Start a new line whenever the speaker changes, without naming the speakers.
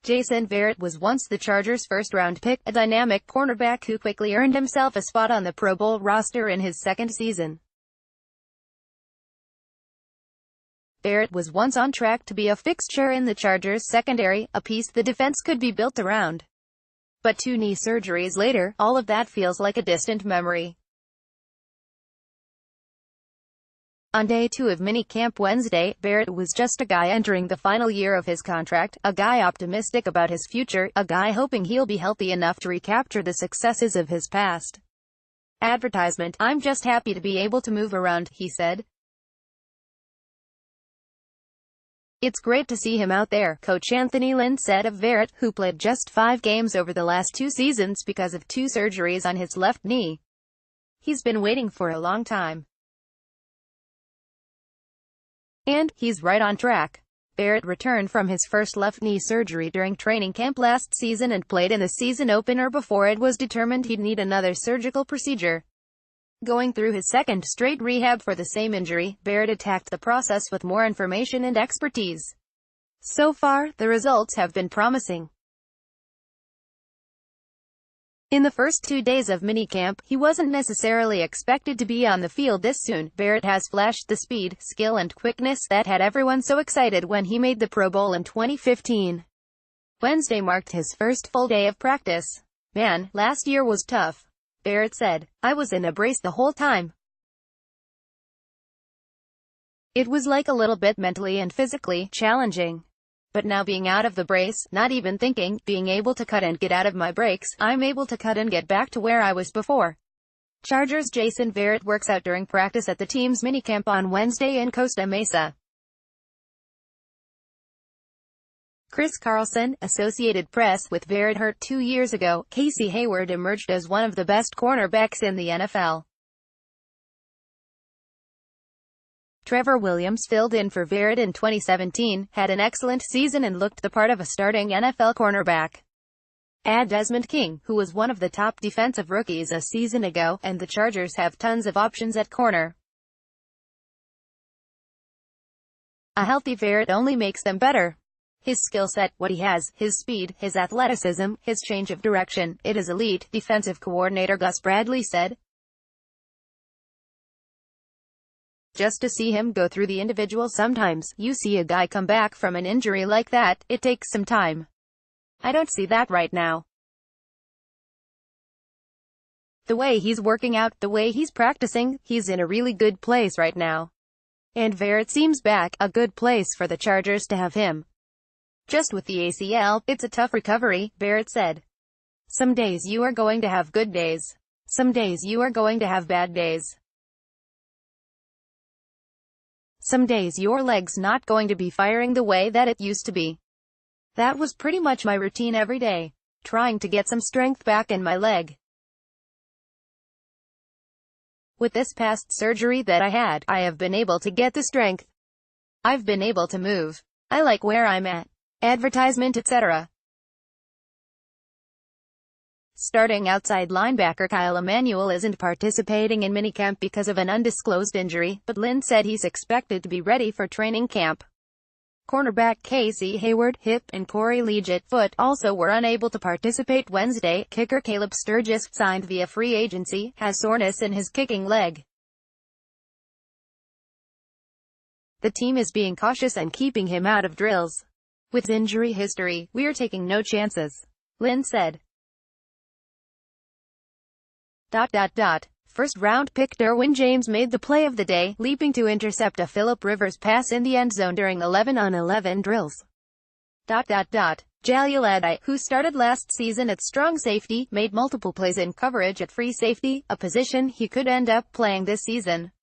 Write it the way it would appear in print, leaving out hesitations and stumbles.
Jason Verrett was once the Chargers' first-round pick, a dynamic cornerback who quickly earned himself a spot on the Pro Bowl roster in his second season. Verrett was once on track to be a fixture in the Chargers' secondary, a piece the defense could be built around. But 2 knee surgeries later, all of that feels like a distant memory. On day 2 of minicamp Wednesday, Verrett was just a guy entering the final year of his contract, a guy optimistic about his future, a guy hoping he'll be healthy enough to recapture the successes of his past. Advertisement: "I'm just happy to be able to move around," he said. "It's great to see him out there," Coach Anthony Lynn said of Verrett, who played just 5 games over the last 2 seasons because of 2 surgeries on his left knee. "He's been waiting for a long time. And he's right on track." Verrett returned from his first left knee surgery during training camp last season and played in the season opener before it was determined he'd need another surgical procedure. Going through his second straight rehab for the same injury, Verrett attacked the process with more information and expertise. So far, the results have been promising. In the first 2 days of minicamp, he wasn't necessarily expected to be on the field this soon. Verrett has flashed the speed, skill and quickness that had everyone so excited when he made the Pro Bowl in 2015. Wednesday marked his first full day of practice. "Man, last year was tough," Verrett said. "I was in a brace the whole time. It was like a little bit mentally and physically challenging. But now being out of the brace, not even thinking, being able to cut and get out of my breaks, I'm able to cut and get back to where I was before." Chargers Jason Verrett works out during practice at the team's minicamp on Wednesday in Costa Mesa. Chris Carlson, Associated Press. With Verrett hurt 2 years ago, Casey Hayward emerged as one of the best cornerbacks in the NFL. Trevor Williams filled in for Verrett in 2017, had an excellent season and looked the part of a starting NFL cornerback. Add Desmond King, who was one of the top defensive rookies a season ago, and the Chargers have tons of options at corner. A healthy Verrett only makes them better. His skill set, what he has, his speed, his athleticism, his change of direction, it is elite, defensive coordinator Gus Bradley said. "Just to see him go through the individual sometimes, you see a guy come back from an injury like that, it takes some time. I don't see that right now. The way he's working out, the way he's practicing, he's in a really good place right now. And Verrett seems back, a good place for the Chargers to have him. Just with the ACL, it's a tough recovery," Verrett said. "Some days you are going to have good days. Some days you are going to have bad days. Some days your leg's not going to be firing the way that it used to be. That was pretty much my routine every day, trying to get some strength back in my leg. With this past surgery that I had, I have been able to get the strength. I've been able to move. I like where I'm at." Advertisement etc. Starting outside linebacker Kyle Emanuel isn't participating in minicamp because of an undisclosed injury, but Lynn said he's expected to be ready for training camp. Cornerback Casey Hayward, hip, and Corey Liuget, foot, also were unable to participate Wednesday. Kicker Caleb Sturgis, signed via free agency, has soreness in his kicking leg. The team is being cautious and keeping him out of drills. "With injury history, we're taking no chances," Lynn said. First-round pick Derwin James made the play of the day, leaping to intercept a Phillip Rivers pass in the end zone during 11-on-11 drills. Jaleel Adai, who started last season at strong safety, made multiple plays in coverage at free safety, a position he could end up playing this season.